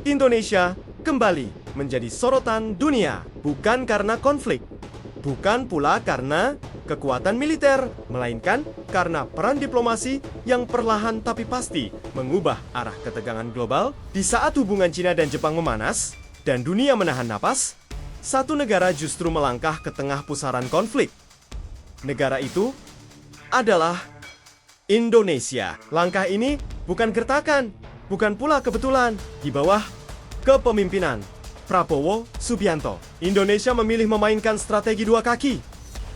Indonesia kembali menjadi sorotan dunia, bukan karena konflik, bukan pula karena kekuatan militer, melainkan karena peran diplomasi yang perlahan tapi pasti mengubah arah ketegangan global. Di saat hubungan Cina dan Jepang memanas dan dunia menahan napas, satu negara justru melangkah ke tengah pusaran konflik. Negara itu adalah Indonesia. Langkah ini bukan gertakan, bukan pula kebetulan. Di bawah kepemimpinan Prabowo Subianto, Indonesia memilih memainkan strategi dua kaki,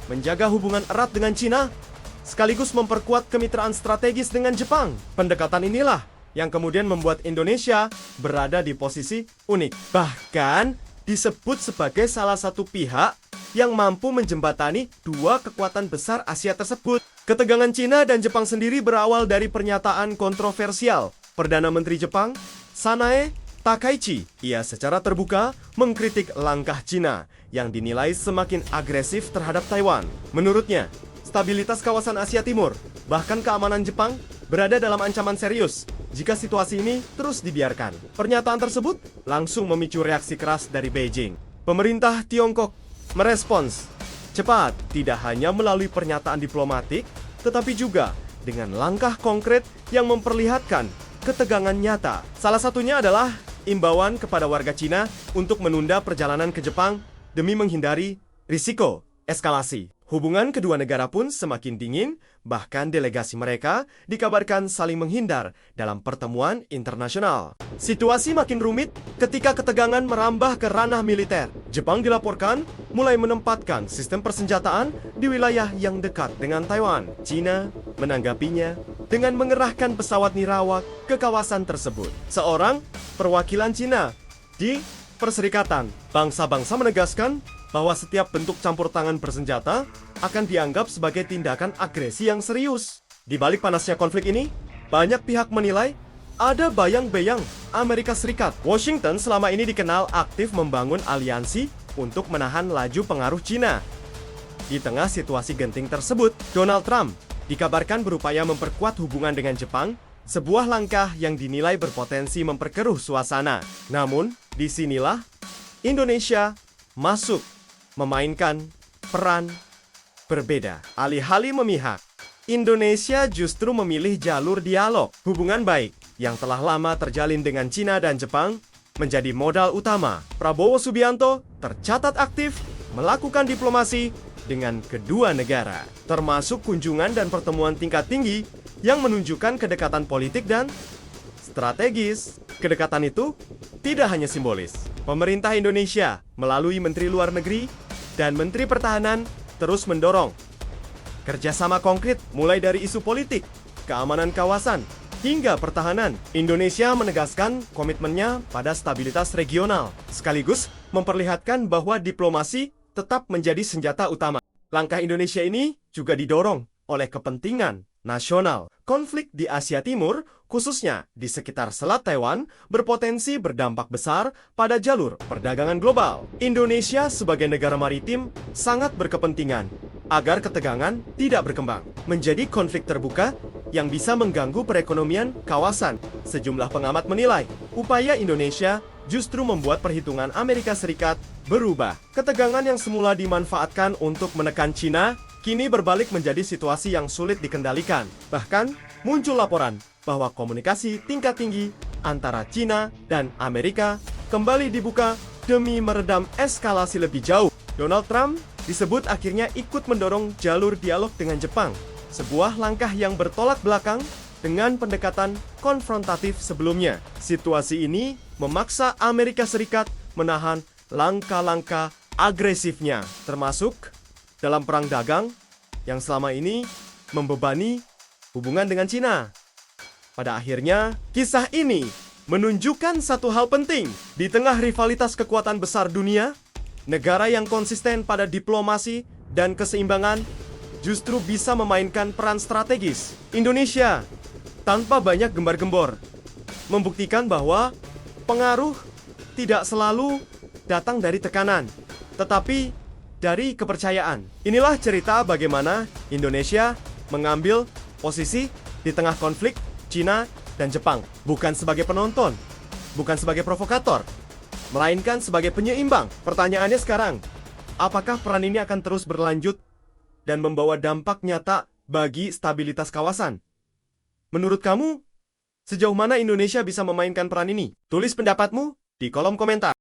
menjaga hubungan erat dengan Cina, sekaligus memperkuat kemitraan strategis dengan Jepang. Pendekatan inilah yang kemudian membuat Indonesia berada di posisi unik. Bahkan disebut sebagai salah satu pihak yang mampu menjembatani dua kekuatan besar Asia tersebut. Ketegangan Cina dan Jepang sendiri berawal dari pernyataan kontroversial Perdana Menteri Jepang, Sanae Takaichi. Ia secara terbuka mengkritik langkah Cina yang dinilai semakin agresif terhadap Taiwan. Menurutnya, stabilitas kawasan Asia Timur, bahkan keamanan Jepang, berada dalam ancaman serius jika situasi ini terus dibiarkan. Pernyataan tersebut langsung memicu reaksi keras dari Beijing. Pemerintah Tiongkok merespons cepat, tidak hanya melalui pernyataan diplomatik, tetapi juga dengan langkah konkret yang memperlihatkan ketegangan nyata. Salah satunya adalah imbauan kepada warga Cina untuk menunda perjalanan ke Jepang demi menghindari risiko eskalasi. Hubungan kedua negara pun semakin dingin, bahkan delegasi mereka dikabarkan saling menghindar dalam pertemuan internasional. Situasi makin rumit ketika ketegangan merambah ke ranah militer. Jepang dilaporkan mulai menempatkan sistem persenjataan di wilayah yang dekat dengan Taiwan. Cina menanggapinya dengan mengerahkan pesawat nirawak ke kawasan tersebut. Seorang perwakilan Cina di Perserikatan Bangsa-Bangsa menegaskan bahwa setiap bentuk campur tangan bersenjata akan dianggap sebagai tindakan agresi yang serius. Di balik panasnya konflik ini, banyak pihak menilai ada bayang-bayang Amerika Serikat. Washington selama ini dikenal aktif membangun aliansi untuk menahan laju pengaruh Cina. Di tengah situasi genting tersebut, Donald Trump dikabarkan berupaya memperkuat hubungan dengan Jepang, sebuah langkah yang dinilai berpotensi memperkeruh suasana. Namun, disinilah Indonesia masuk memainkan peran berbeda. Alih-alih memihak, Indonesia justru memilih jalur dialog. Hubungan baik yang telah lama terjalin dengan Cina dan Jepang menjadi modal utama. Prabowo Subianto tercatat aktif melakukan diplomasi dengan kedua negara, termasuk kunjungan dan pertemuan tingkat tinggi yang menunjukkan kedekatan politik dan strategis. Kedekatan itu tidak hanya simbolis. Pemerintah Indonesia melalui Menteri Luar Negeri dan Menteri Pertahanan terus mendorong kerjasama konkret mulai dari isu politik, keamanan kawasan, hingga pertahanan. Indonesia menegaskan komitmennya pada stabilitas regional, sekaligus memperlihatkan bahwa diplomasi tetap menjadi senjata utama. Langkah Indonesia ini juga didorong oleh kepentingan nasional. Konflik di Asia Timur, khususnya di sekitar Selat Taiwan, berpotensi berdampak besar pada jalur perdagangan global. Indonesia sebagai negara maritim sangat berkepentingan agar ketegangan tidak berkembang menjadi konflik terbuka yang bisa mengganggu perekonomian kawasan. Sejumlah pengamat menilai, upaya Indonesia justru membuat perhitungan Amerika Serikat berubah. Ketegangan yang semula dimanfaatkan untuk menekan Cina kini berbalik menjadi situasi yang sulit dikendalikan. Bahkan, muncul laporan bahwa komunikasi tingkat tinggi antara Cina dan Amerika kembali dibuka demi meredam eskalasi lebih jauh. Donald Trump disebut akhirnya ikut mendorong jalur dialog dengan Jepang, sebuah langkah yang bertolak belakang dengan pendekatan konfrontatif sebelumnya. Situasi ini memaksa Amerika Serikat menahan langkah-langkah agresifnya, termasuk dalam perang dagang yang selama ini membebani hubungan dengan Cina. Pada akhirnya, kisah ini menunjukkan satu hal penting. Di tengah rivalitas kekuatan besar dunia, negara yang konsisten pada diplomasi dan keseimbangan justru bisa memainkan peran strategis. Indonesia, tanpa banyak gembar-gembor, membuktikan bahwa pengaruh tidak selalu datang dari tekanan, tetapi dari kepercayaan. Inilah cerita bagaimana Indonesia mengambil posisi di tengah konflik Cina dan Jepang, bukan sebagai penonton, bukan sebagai provokator, melainkan sebagai penyeimbang. Pertanyaannya sekarang, apakah peran ini akan terus berlanjut dan membawa dampak nyata bagi stabilitas kawasan? Menurut kamu, sejauh mana Indonesia bisa memainkan peran ini? Tulis pendapatmu di kolom komentar.